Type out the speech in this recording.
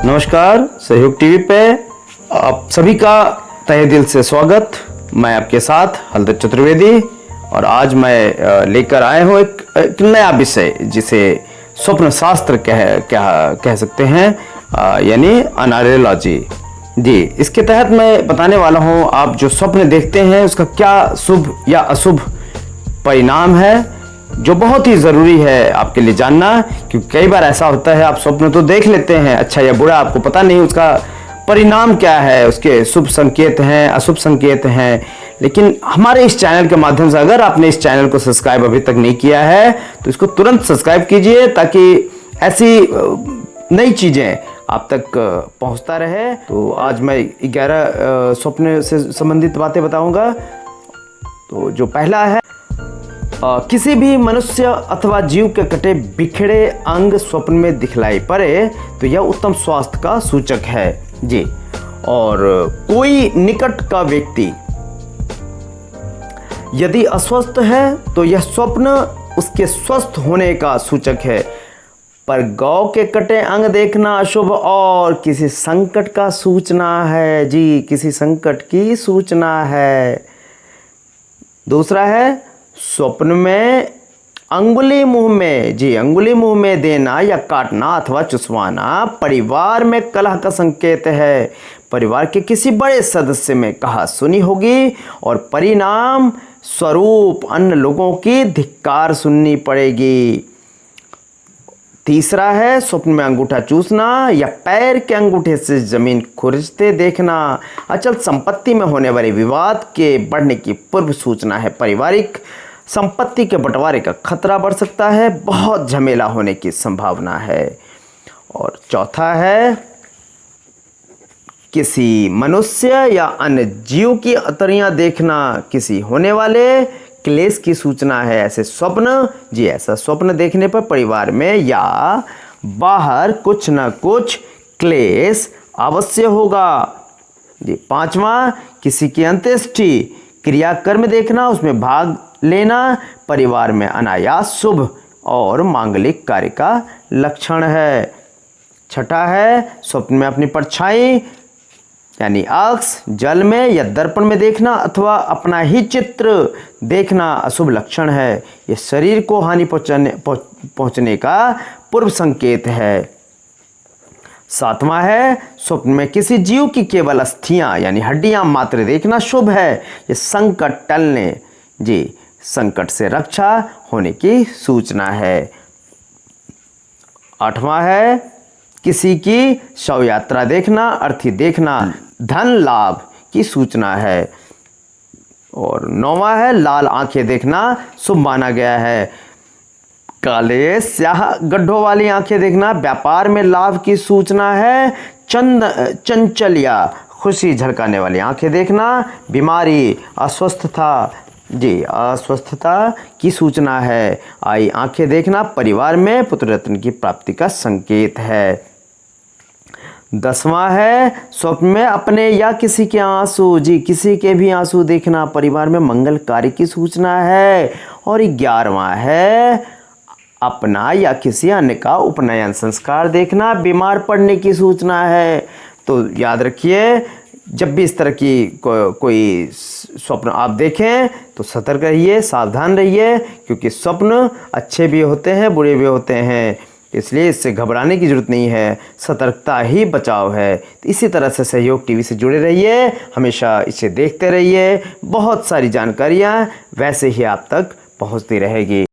नमस्कार, सहयोग टीवी पे आप सभी का तहे दिल से स्वागत। मैं आपके साथ हलदर चतुर्वेदी और आज मैं लेकर आया हूँ एक नया विषय जिसे स्वप्न शास्त्र कह सकते हैं, यानी एनालियोलॉजी। जी, इसके तहत मैं बताने वाला हूँ आप जो स्वप्न देखते हैं उसका क्या शुभ या अशुभ परिणाम है, जो बहुत ही ज़रूरी है आपके लिए जानना। क्योंकि कई बार ऐसा होता है आप स्वप्न तो देख लेते हैं, अच्छा या बुरा, आपको पता नहीं उसका परिणाम क्या है, उसके शुभ संकेत हैं, अशुभ संकेत हैं। लेकिन हमारे इस चैनल के माध्यम से अगर आपने इस चैनल को सब्सक्राइब अभी तक नहीं किया है तो इसको तुरंत सब्सक्राइब कीजिए ताकि ऐसी नई चीज़ें आप तक पहुंचता रहे। तो आज मैं 11 स्वप्न से संबंधित बातें बताऊंगा। तो जो पहला है, किसी भी मनुष्य अथवा जीव के कटे बिखरे अंग स्वप्न में दिखलाई पड़े तो यह उत्तम स्वास्थ्य का सूचक है। जी, और कोई निकट का व्यक्ति यदि अस्वस्थ है तो यह स्वप्न उसके स्वस्थ होने का सूचक है। पर गौ के कटे अंग देखना अशुभ और किसी संकट का सूचना है। जी, किसी संकट की सूचना है। दूसरा है, स्वप्न में अंगुली मुंह में, जी, अंगुली मुंह में देना या काटना अथवा चुसवाना परिवार में कलह का संकेत है। परिवार के किसी बड़े सदस्य में कहा सुनी होगी और परिणाम स्वरूप अन्य लोगों की धिक्कार सुननी पड़ेगी। तीसरा है, स्वप्न में अंगूठा चूसना या पैर के अंगूठे से जमीन खुरचते देखना अचल संपत्ति में होने वाले विवाद के बढ़ने की पूर्व सूचना है। पारिवारिक संपत्ति के बंटवारे का खतरा बढ़ सकता है, बहुत झमेला होने की संभावना है। और चौथा है, किसी मनुष्य या अन्य जीव की अतरियां देखना किसी होने वाले क्लेश की सूचना है। ऐसे स्वप्न, जी, ऐसा स्वप्न देखने पर परिवार में या बाहर कुछ न कुछ क्लेश अवश्य होगा। जी, पांचवा, किसी की अंत्येष्टि क्रियाकर्म देखना, उसमें भाग लेना परिवार में अनायास शुभ और मांगलिक कार्य का लक्षण है। छठा है, स्वप्न में अपनी परछाई यानी अक्स जल में या दर्पण में देखना अथवा अपना ही चित्र देखना अशुभ लक्षण है। यह शरीर को हानि पहुंचने का पूर्व संकेत है। सातवां है, स्वप्न में किसी जीव की केवल अस्थियां यानी हड्डियां मात्र देखना शुभ है। यह संकट टलने, जी, संकट से रक्षा होने की सूचना है। आठवां है, किसी की शव यात्रा देखना, अर्थी देखना धन लाभ की सूचना है। और नौवां है, लाल आंखें देखना शुभ माना गया है। काले स्याह गड्ढों वाली आंखें देखना व्यापार में लाभ की सूचना है। चंचल या खुशी झलकाने वाली आंखें देखना बीमारी, अस्वस्थता, जी, अस्वस्थता की सूचना है। आई आंखें देखना परिवार में पुत्र रत्न की प्राप्ति का संकेत है। 10वां है, स्वप्न में अपने या किसी के आंसू, जी, किसी के भी आंसू देखना परिवार में मंगल कार्य की सूचना है। और 11वां है, अपना या किसी अन्य का उपनयन संस्कार देखना बीमार पड़ने की सूचना है। तो याद रखिए, जब भी इस तरह की कोई स्वप्न आप देखें तो सतर्क रहिए, सावधान रहिए, क्योंकि स्वप्न अच्छे भी होते हैं, बुरे भी होते हैं, इसलिए इससे घबराने की जरूरत नहीं है। सतर्कता ही बचाव है। तो इसी तरह से सहयोग टीवी से जुड़े रहिए, हमेशा इसे देखते रहिए, बहुत सारी जानकारियाँ वैसे ही आप तक पहुँचती रहेगी।